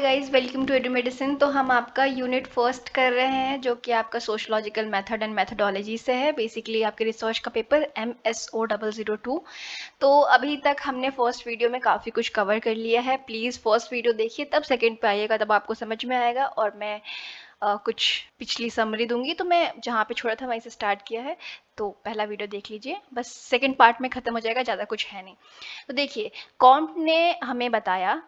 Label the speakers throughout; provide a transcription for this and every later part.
Speaker 1: Guys, welcome to Edu Medicine. तो हम आपका यूनिट फर्स्ट कर रहे हैं जो कि आपका सोशलॉजिकल मेथड एंड मेथडोलॉजी से है। बेसिकली आपके रिसर्च का पेपर MSO002। तो अभी तक हमने फर्स्ट वीडियो में काफ़ी कुछ कवर कर लिया है। प्लीज़ फर्स्ट वीडियो देखिए, तब सेकंड पे आइएगा, तब आपको समझ में आएगा। और मैं कुछ पिछली समरी दूंगी। तो मैं जहाँ पे छोड़ा था वहीं से स्टार्ट किया है, तो पहला वीडियो देख लीजिए, बस सेकंड पार्ट में ख़त्म हो जाएगा, ज़्यादा कुछ है नहीं। तो देखिए, कॉम्ट ने हमें बताया,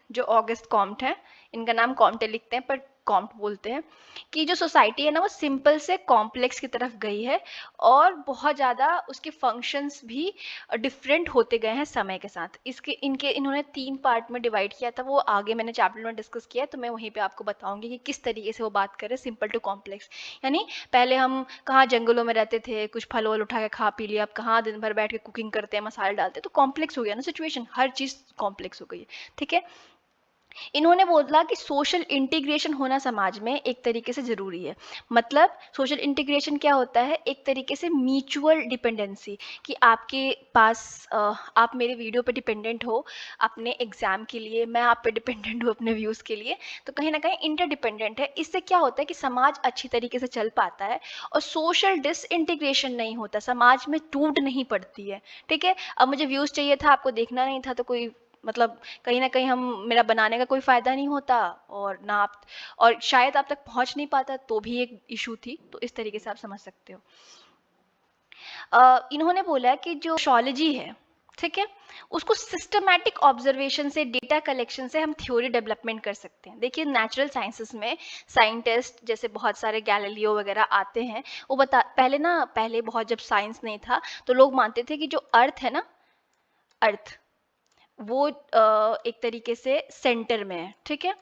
Speaker 1: जो ऑगस्ट कॉम्ट है, इनका नाम कॉम्टे लिखते हैं पर कॉम्ट बोलते हैं, कि जो सोसाइटी है ना वो सिंपल से कॉम्प्लेक्स की तरफ गई है और बहुत ज़्यादा उसके फंक्शंस भी डिफरेंट होते गए हैं समय के साथ। इन्होंने 3 पार्ट में डिवाइड किया था, वो आगे मैंने चैप्टर में डिस्कस किया है, तो मैं वहीं पे आपको बताऊंगी कि किस तरीके से वो बात कर रहे हैं सिंपल टू कॉम्प्लेक्स। यानी पहले हम कहाँ जंगलों में रहते थे, कुछ फल वल उठा के खा पी लिया, अब कहाँ दिन भर बैठ के कुकिंग करते हैं, मसाले डालते हैं, तो कॉम्प्लेक्स हो गया ना सिचुएशन, हर चीज़ कॉम्प्लेक्स हो गई है। ठीक है, इन्होंने बोला कि सोशल इंटीग्रेशन होना समाज में एक तरीके से ज़रूरी है। मतलब सोशल इंटीग्रेशन क्या होता है? एक तरीके से म्यूचुअल डिपेंडेंसी, कि आपके पास आप मेरे वीडियो पे डिपेंडेंट हो अपने एग्ज़ाम के लिए, मैं आप पे डिपेंडेंट हूँ अपने व्यूज़ के लिए, तो कहीं ना कहीं इंटरडिपेंडेंट है। इससे क्या होता है कि समाज अच्छी तरीके से चल पाता है और सोशल डिसइंटीग्रेशन नहीं होता, समाज में टूट नहीं पड़ती है। ठीक है, अब मुझे व्यूज़ चाहिए था, आपको देखना नहीं था, तो कोई मतलब कहीं ना कहीं हम मेरा बनाने का कोई फ़ायदा नहीं होता, और ना आप, और शायद आप तक पहुंच नहीं पाता, तो भी एक इशू थी। तो इस तरीके से आप समझ सकते हो। इन्होंने बोला कि जो सोशियोलॉजी है, ठीक है, उसको सिस्टमैटिक ऑब्जर्वेशन से, डेटा कलेक्शन से हम थ्योरी डेवलपमेंट कर सकते हैं। देखिए, नेचुरल साइंसेस में साइंटिस्ट जैसे बहुत सारे गैलीलियो वगैरह आते हैं, वो पहले बहुत जब साइंस नहीं था तो लोग मानते थे कि जो अर्थ है ना, अर्थ वो एक तरीके से सेंटर में है। ठीक है,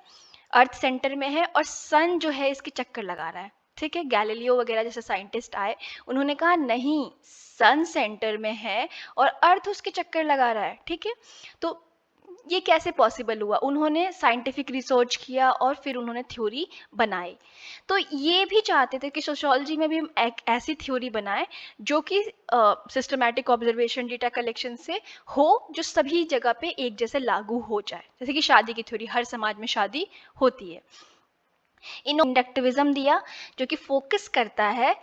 Speaker 1: अर्थ सेंटर में है और सन जो है इसके चक्कर लगा रहा है। ठीक है, गैलीलियो वगैरह जैसे साइंटिस्ट आए, उन्होंने कहा नहीं, सन सेंटर में है और अर्थ उसके चक्कर लगा रहा है। ठीक है, तो ये कैसे पॉसिबल हुआ? उन्होंने साइंटिफिक रिसर्च किया और फिर उन्होंने थ्योरी बनाई। तो ये भी चाहते थे कि सोशियोलॉजी में भी हम एक ऐसी थ्योरी बनाएं जो कि सिस्टमैटिक ऑब्जर्वेशन, डेटा कलेक्शन से हो, जो सभी जगह पे एक जैसे लागू हो जाए। जैसे कि शादी की थ्योरी, हर समाज में शादी होती है। इन्होंने इंडक्टिविज्म दिया, जो कि फोकस करता है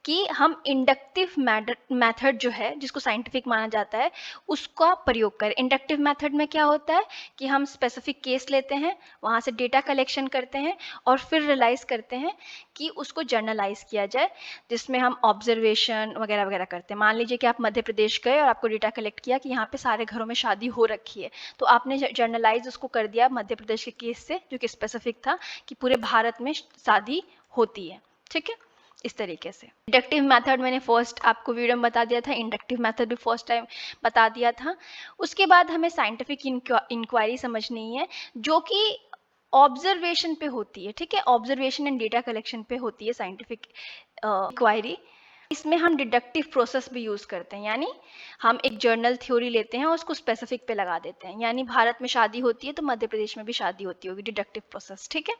Speaker 1: कि हम इंडक्टिव मेथड जो है, जिसको साइंटिफिक माना जाता है, उसका प्रयोग करें। इंडक्टिव मेथड में क्या होता है कि हम स्पेसिफिक केस लेते हैं, वहाँ से डेटा कलेक्शन करते हैं और फिर रियलाइज़ करते हैं कि उसको जर्नलाइज किया जाए, जिसमें हम ऑब्जर्वेशन वगैरह वगैरह करते हैं। मान लीजिए कि आप मध्य प्रदेश गए और आपको डेटा कलेक्ट किया कि यहाँ पे सारे घरों में शादी हो रखी है, तो आपने जर्नलाइज उसको कर दिया मध्य प्रदेश के केस से, जो कि स्पेसिफिक था कि पूरे भारत में शादी होती है। ठीक है, इस तरीके से इंडक्टिव मेथड मैंने फर्स्ट आपको वीडियो में बता दिया था, इंडक्टिव मेथड भी फर्स्ट टाइम बता दिया था। उसके बाद हमें साइंटिफिक इंक्वायरी समझनी है, जो कि ऑब्जर्वेशन पे होती है। ठीक है, ऑब्जर्वेशन एंड डेटा कलेक्शन पे होती है साइंटिफिक इंक्वायरी। इसमें हम डिडक्टिव प्रोसेस भी यूज़ करते हैं, यानी हम एक जर्नल थ्योरी लेते हैं और उसको स्पेसिफिक पे लगा देते हैं। यानी भारत में शादी होती है तो मध्य प्रदेश में भी शादी होती होगी, डिडक्टिव प्रोसेस। ठीक है,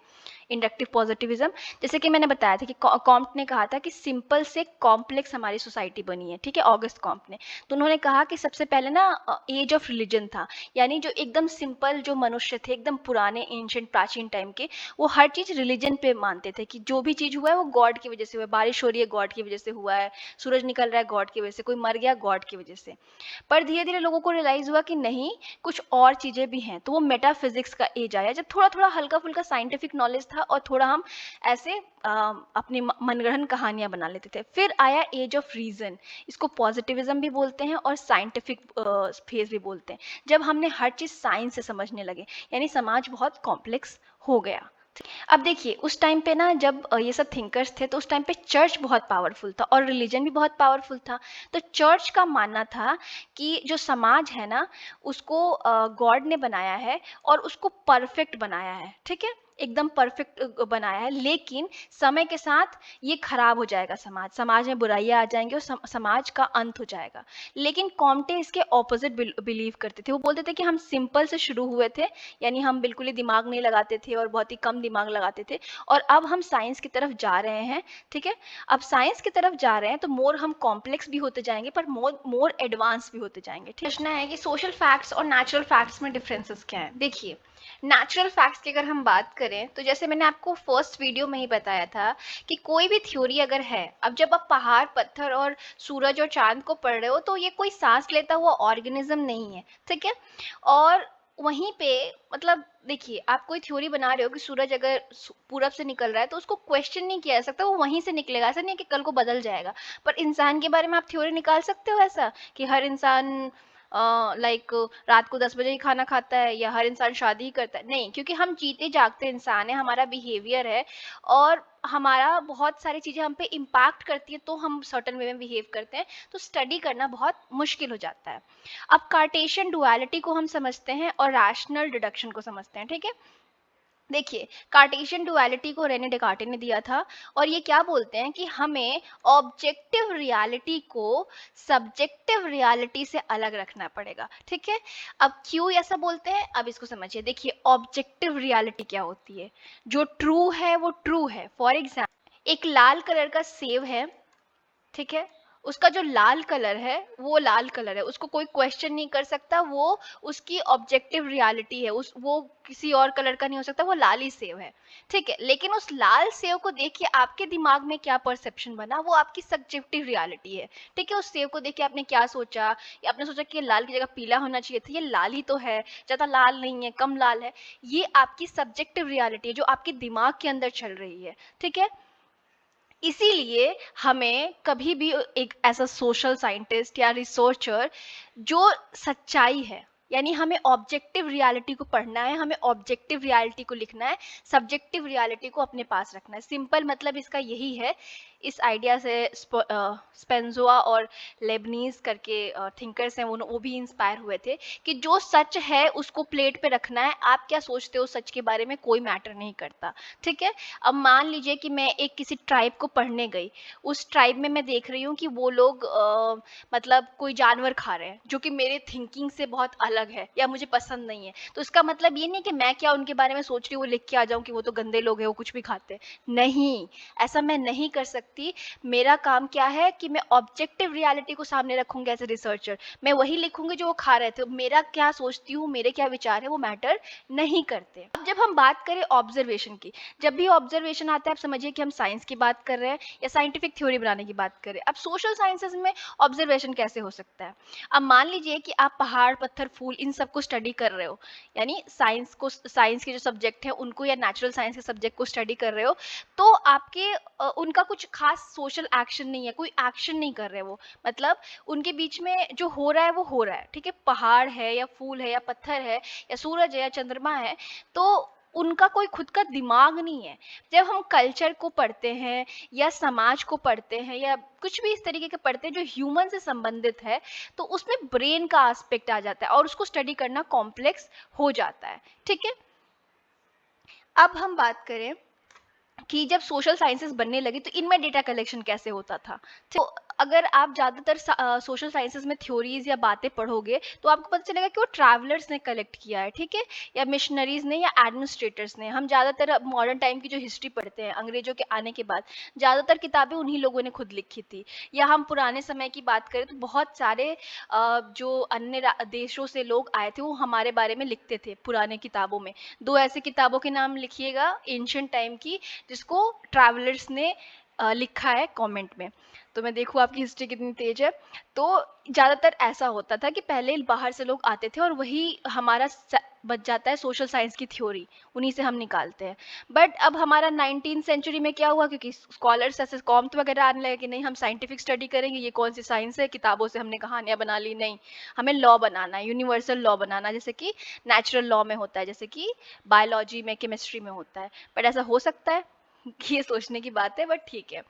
Speaker 1: इंडक्टिव पॉजिटिविज्म, जैसे कि मैंने बताया था कि कॉम्ट ने कहा था कि सिंपल से कॉम्प्लेक्स हमारी सोसाइटी बनी है। ठीक है, ऑगस्ट कॉम्ट ने, तो उन्होंने कहा कि सबसे पहले ना एज ऑफ रिलीजन था, यानी जो एकदम सिंपल जो मनुष्य थे, एकदम पुराने एंशिएंट प्राचीन टाइम के, वो हर चीज़ रिलीजन पे मानते थे कि जो भी चीज़ हुआ है वो गॉड की वजह से हुआ है, बारिश हो रही है गॉड की वजह से हुआ है, सूरज निकल रहा है गॉड की वजह से, कोई मर गया गॉड की वजह से। पर धीरे धीरे लोगों को रियलाइज हुआ कि नहीं, कुछ और चीज़ें भी हैं, तो वो मेटाफिजिक्स का एज आया, जब थोड़ा थोड़ा हल्का फुल्का साइंटिफिक नॉलेज था और थोड़ा हम ऐसे अपनी मनगढ़ंत कहानियां बना लेते थे। फिर आया एज ऑफ रीजन, इसको पॉजिटिविज्म भी बोलते हैं और साइंटिफिक फेज भी बोलते हैं, जब हमने हर चीज़ साइंस से समझने लगे, यानी समाज बहुत कॉम्प्लेक्स हो गया। अब देखिए, उस टाइम पे ना जब ये सब थिंकर्स थे, तो उस टाइम पे चर्च बहुत पावरफुल था और रिलीजन भी बहुत पावरफुल था। तो चर्च का मानना था कि जो समाज है ना, उसको गॉड ने बनाया है और उसको परफेक्ट बनाया है। ठीक है, एकदम परफेक्ट बनाया है, लेकिन समय के साथ ये खराब हो जाएगा, समाज समाज में बुराइयां आ जाएंगी और समाज का अंत हो जाएगा। लेकिन कॉम्टे इसके ऑपोजिट बिलीव करते थे। वो बोलते थे कि हम सिंपल से शुरू हुए थे, यानी हम बिल्कुल ही दिमाग नहीं लगाते थे और बहुत ही कम दिमाग लगाते थे, और अब हम साइंस की तरफ जा रहे हैं। ठीक है, अब साइंस की तरफ जा रहे हैं तो मोर हम कॉम्प्लेक्स भी होते जाएंगे, पर मोर एडवांस भी होते जाएंगे। प्रश्न है कि सोशल फैक्ट्स और नेचुरल फैक्ट्स में डिफरेंसेस क्या है? देखिए, नेचुरल फैक्ट्स की अगर हम बात करें तो जैसे मैंने आपको फर्स्ट वीडियो में ही बताया था कि कोई भी थ्योरी अगर है, अब जब आप पहाड़ पत्थर और सूरज और चांद को पढ़ रहे हो तो ये कोई सांस लेता हुआ ऑर्गेनिज्म नहीं है, ठीक है। और वहीं पे मतलब देखिए, आप कोई थ्योरी बना रहे हो कि सूरज अगर पूरब से निकल रहा है तो उसको क्वेश्चन नहीं किया जा सकता, वो वहीं से निकलेगा, ऐसा नहीं है कि कल को बदल जाएगा। पर इंसान के बारे में आप थ्योरी निकाल सकते हो ऐसा कि हर इंसान लाइक रात को 10 बजे ही खाना खाता है या हर इंसान शादी ही करता है? नहीं, क्योंकि हम जीते जागते इंसान है, हमारा बिहेवियर है और हमारा बहुत सारी चीजें हम पे इम्पैक्ट करती है, तो हम सर्टन वे में बिहेव करते हैं। तो स्टडी करना बहुत मुश्किल हो जाता है। अब कार्टेशियन डुअलिटी को हम समझते हैं और रैशनल डिडक्शन को समझते हैं, ठीक है। देखिए, कार्टेशियन डुअलिटी को रेने डेकार्टे ने दिया था और ये क्या बोलते हैं कि हमें ऑब्जेक्टिव रियलिटी को सब्जेक्टिव रियलिटी से अलग रखना पड़ेगा, ठीक है। अब क्यों ऐसा बोलते हैं, अब इसको समझिए। देखिए, ऑब्जेक्टिव रियलिटी क्या होती है? जो ट्रू है वो ट्रू है। फॉर एग्जाम्पल, एक लाल कलर का सेब है, ठीक है। उसका जो लाल कलर है वो लाल कलर है, उसको कोई क्वेश्चन नहीं कर सकता, वो उसकी ऑब्जेक्टिव रियलिटी है, उस वो किसी और कलर का नहीं हो सकता, वो लाल ही सेव है, ठीक है। लेकिन उस लाल सेव को देख के आपके दिमाग में क्या परसेप्शन बना, वो आपकी सब्जेक्टिव रियलिटी है, ठीक है। उस सेव को देख के आपने क्या सोचा, या आपने सोचा कि ये लाल की जगह पीला होना चाहिए था, ये लाल ही तो है, ज्यादा लाल नहीं है, कम लाल है। ये आपकी सब्जेक्टिव रियलिटी है जो आपके दिमाग के अंदर चल रही है, ठीक है। इसीलिए हमें कभी भी एक ऐसा सोशल साइंटिस्ट या रिसर्चर जो सच्चाई है, यानी हमें ऑब्जेक्टिव रियलिटी को पढ़ना है, हमें ऑब्जेक्टिव रियलिटी को लिखना है, सब्जेक्टिव रियलिटी को अपने पास रखना है। सिंपल मतलब इसका यही है। इस आइडिया से स्पेंजोआ और लेबनीज करके थिंकर्स हैं, वो भी इंस्पायर हुए थे कि जो सच है उसको प्लेट पे रखना है, आप क्या सोचते हो सच के बारे में कोई मैटर नहीं करता, ठीक है। अब मान लीजिए कि मैं एक किसी ट्राइब को पढ़ने गई, उस ट्राइब में मैं देख रही हूँ कि वो लोग मतलब कोई जानवर खा रहे हैं जो कि मेरे थिंकिंग से बहुत अलग है या मुझे पसंद नहीं है, तो इसका मतलब ये नहीं कि मैं क्या उनके बारे में सोच रही हूँ वो लिख के आ जाऊँ कि वो तो गंदे लोग हैं, वो कुछ भी खाते हैं। नहीं, ऐसा मैं नहीं कर सकती। मेरा काम क्या है कि मैं ऑब्जेक्टिव रियलिटी को सामने रखूंगी एज ए रिसर्चर, मैं वही लिखूंगी जो वो खा रहे थे। मेरा क्या सोचती हूँ, मेरे क्या विचार है, वो मैटर नहीं करते। अब जब हम बात करें ऑब्जर्वेशन की, जब भी ऑब्जर्वेशन आता है आप समझिए कि हम साइंस की बात कर रहे हैं या साइंटिफिक थ्योरी बनाने की बात कर रहे हैं। अब सोशल साइंसेज में ऑब्जर्वेशन कैसे हो सकता है? अब मान लीजिए कि आप पहाड़ पत्थर फूल इन सबको स्टडी कर रहे हो, यानी साइंस को, साइंस के जो सब्जेक्ट है उनको या नेचुरल साइंस के सब्जेक्ट को स्टडी कर रहे हो, तो आपके उनका कुछ खास सोशल एक्शन नहीं है, कोई एक्शन नहीं कर रहे वो, मतलब उनके बीच में जो हो रहा है वो हो रहा है, ठीक है। पहाड़ है या फूल है या पत्थर है या सूरज है या चंद्रमा है, तो उनका कोई खुद का दिमाग नहीं है। जब हम कल्चर को पढ़ते हैं या समाज को पढ़ते हैं या कुछ भी इस तरीके के पढ़ते हैं जो ह्यूमन से संबंधित है, तो उसमें ब्रेन का एस्पेक्ट आ जाता है और उसको स्टडी करना कॉम्प्लेक्स हो जाता है, ठीक है। अब हम बात करें कि जब सोशल साइंसेस बनने लगी तो इनमें डेटा कलेक्शन कैसे होता था। तो अगर आप ज़्यादातर सोशल साइंसेस में थ्योरीज या बातें पढ़ोगे तो आपको पता चलेगा कि वो ट्रैवलर्स ने कलेक्ट किया है, ठीक है, या मिशनरीज ने या एडमिनिस्ट्रेटर्स ने। हम ज़्यादातर मॉडर्न टाइम की जो हिस्ट्री पढ़ते हैं अंग्रेजों के आने के बाद, ज़्यादातर किताबें उन्हीं लोगों ने खुद लिखी थी। या हम पुराने समय की बात करें तो बहुत सारे जो अन्य देशों से लोग आए थे वो हमारे बारे में लिखते थे पुराने किताबों में। दो ऐसे किताबों के नाम लिखिएगा एंशिएंट टाइम की जिसको ट्रैवलर्स ने लिखा है कमेंट में, तो मैं देखूँ आपकी हिस्ट्री कितनी तेज है। तो ज़्यादातर ऐसा होता था कि पहले बाहर से लोग आते थे और वही हमारा बच जाता है सोशल साइंस की थ्योरी, उन्हीं से हम निकालते हैं। बट अब हमारा 19th सेंचुरी में क्या हुआ, क्योंकि स्कॉलर्स ऐसे कॉम्ट वगैरह आने लगे कि नहीं हम साइंटिफिक स्टडी करेंगे, ये कौन सी साइंस है, किताबों से हमने कहानियां बना ली, नहीं, हमें लॉ बनाना है, यूनिवर्सल लॉ बनाना, जैसे कि नेचुरल लॉ में होता है, जैसे कि बायोलॉजी में, केमिस्ट्री में होता है। बट ऐसा हो सकता है ये सोचने की बात है, बट ठीक है।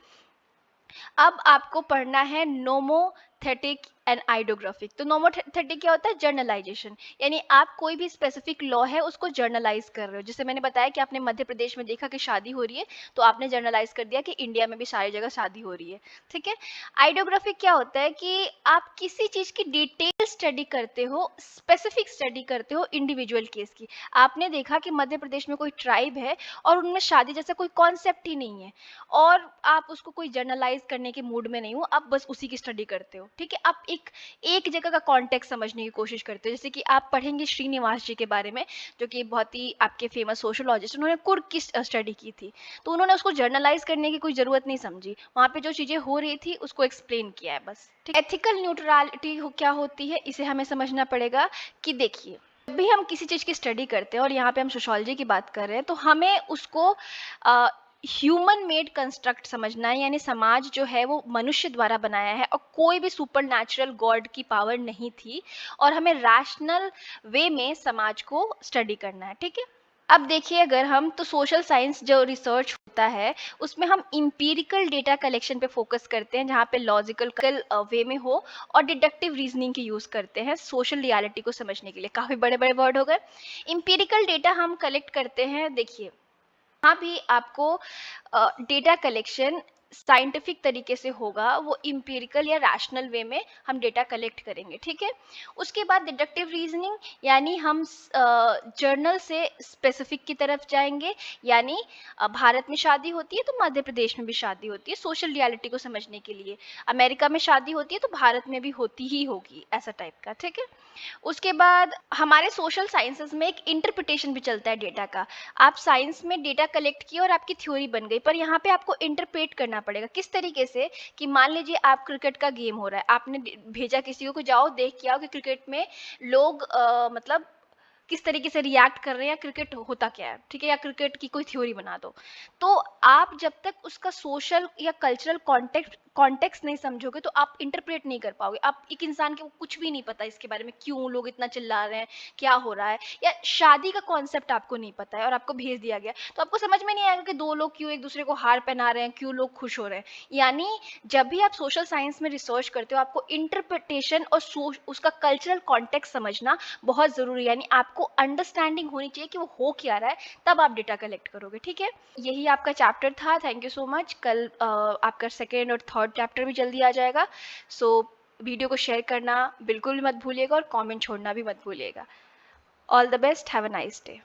Speaker 1: अब आपको पढ़ना है नोमोथेटिक एंड आइडियोग्राफिक। तो नोमोथेटिक क्या होता है? जर्नलाइजेशन, यानी आप कोई भी स्पेसिफिक लॉ है उसको जर्नलाइज कर रहे हो। जैसे मैंने बताया कि आपने मध्य प्रदेश में देखा कि शादी हो रही है, तो आपने जर्नलाइज कर दिया कि इंडिया में भी सारी जगह शादी हो रही है, ठीक है। आइडियोग्राफिक क्या होता है कि आप किसी चीज की डिटेल स्टडी करते हो, स्पेसिफिक स्टडी करते हो इंडिविजुअल केस की। आपने देखा कि मध्य प्रदेश में कोई ट्राइब है और उनमें शादी जैसा कोई कॉन्सेप्ट ही नहीं है और आप उसको कोई जर्नलाइज करने के मूड में नहीं हो, आप बस उसी की स्टडी करते हो, ठीक है। आप एक एक एक जगह का कॉन्टेक्स्ट समझने की कोशिश करते हो। जैसे कि आप पढ़ेंगे श्रीनिवास जी के बारे में, जो कि बहुत ही आपके फेमस सोशोलॉजिस्ट, उन्होंने कुर्ग की स्टडी की थी, तो उन्होंने उसको जर्नलाइज करने की कोई ज़रूरत नहीं समझी, वहाँ पे जो चीज़ें हो रही थी उसको एक्सप्लेन किया है बस। ठीक, एथिकल न्यूट्रलिटी क्या होती है, इसे हमें समझना पड़ेगा कि देखिए, जब भी हम किसी चीज़ की स्टडी करते हैं और यहाँ पे हम सोशोलॉजी की बात कर रहे हैं, तो हमें उसको ह्यूमन मेड कंस्ट्रक्ट समझना है, यानी समाज जो है वो मनुष्य द्वारा बनाया है और कोई भी सुपर नेचुरल गॉड की पावर नहीं थी, और हमें रैशनल वे में समाज को स्टडी करना है। ठीक है, अब देखिए, अगर हम तो सोशल साइंस जो रिसर्च होता है उसमें हम इंपीरिकल डेटा कलेक्शन पे फोकस करते हैं, जहाँ पे लॉजिकल वे में हो, और डिडक्टिव रीजनिंग की यूज करते हैं सोशल रियलिटी को समझने के लिए। काफी बड़े बड़े वर्ड हो गए। इंपीरिकल डेटा हम कलेक्ट करते हैं, देखिए यहाँ भी आपको डेटा कलेक्शन साइंटिफिक तरीके से होगा, वो इंपीरिकल या रैशनल वे में हम डेटा कलेक्ट करेंगे। ठीक है, उसके बाद डिडक्टिव रीजनिंग, यानी हम जर्नल से स्पेसिफिक की तरफ जाएंगे, यानी भारत में शादी होती है तो मध्य प्रदेश में भी शादी होती है, सोशल रियलिटी को समझने के लिए। अमेरिका में शादी होती है तो भारत में भी होती ही होगी, ऐसा टाइप का। ठीक है, उसके बाद हमारे सोशल साइंसेस में एक इंटरप्रिटेशन भी चलता है डेटा का। आप साइंस में डेटा कलेक्ट किया और आपकी थ्योरी बन गई, पर यहाँ पे आपको इंटरप्रेट करना पड़ेगा। किस तरीके से, कि मान लीजिए आप क्रिकेट का गेम हो रहा है, आपने भेजा किसी को जाओ देख के आओ कि क्रिकेट में लोग मतलब किस तरीके से रिएक्ट कर रहे हैं, या क्रिकेट होता क्या है। ठीक है, या क्रिकेट की कोई थ्योरी बना दो। तो आप जब तक उसका सोशल या कल्चरल कॉन्टेक्स्ट नहीं समझोगे तो आप इंटरप्रेट नहीं कर पाओगे। आप एक इंसान के कुछ भी नहीं पता इसके बारे में, क्यों लोग इतना चिल्ला रहे हैं, क्या हो रहा है, या शादी का कॉन्सेप्ट आपको नहीं पता है और आपको भेज दिया गया, तो आपको समझ में नहीं आएगा कि दो लोग क्यों एक दूसरे को हार पहना रहे हैं, क्यों लोग खुश हो रहे हैं। यानी जब भी आप सोशल साइंस में रिसर्च करते हो, आपको इंटरप्रिटेशन और उसका कल्चरल कॉन्टेक्स्ट समझना बहुत जरूरी है। यानी आपको अंडरस्टैंडिंग होनी चाहिए कि वो हो क्या रहा है, तब आप डेटा कलेक्ट करोगे। ठीक है, यही आपका चैप्टर था। Thank you so much. कल आपका सेकेंड और थर्ड चैप्टर भी जल्दी आ जाएगा। सो वीडियो को शेयर करना बिल्कुल भी मत भूलिएगा और कमेंट छोड़ना भी मत भूलिएगा। All the best, have a nice day.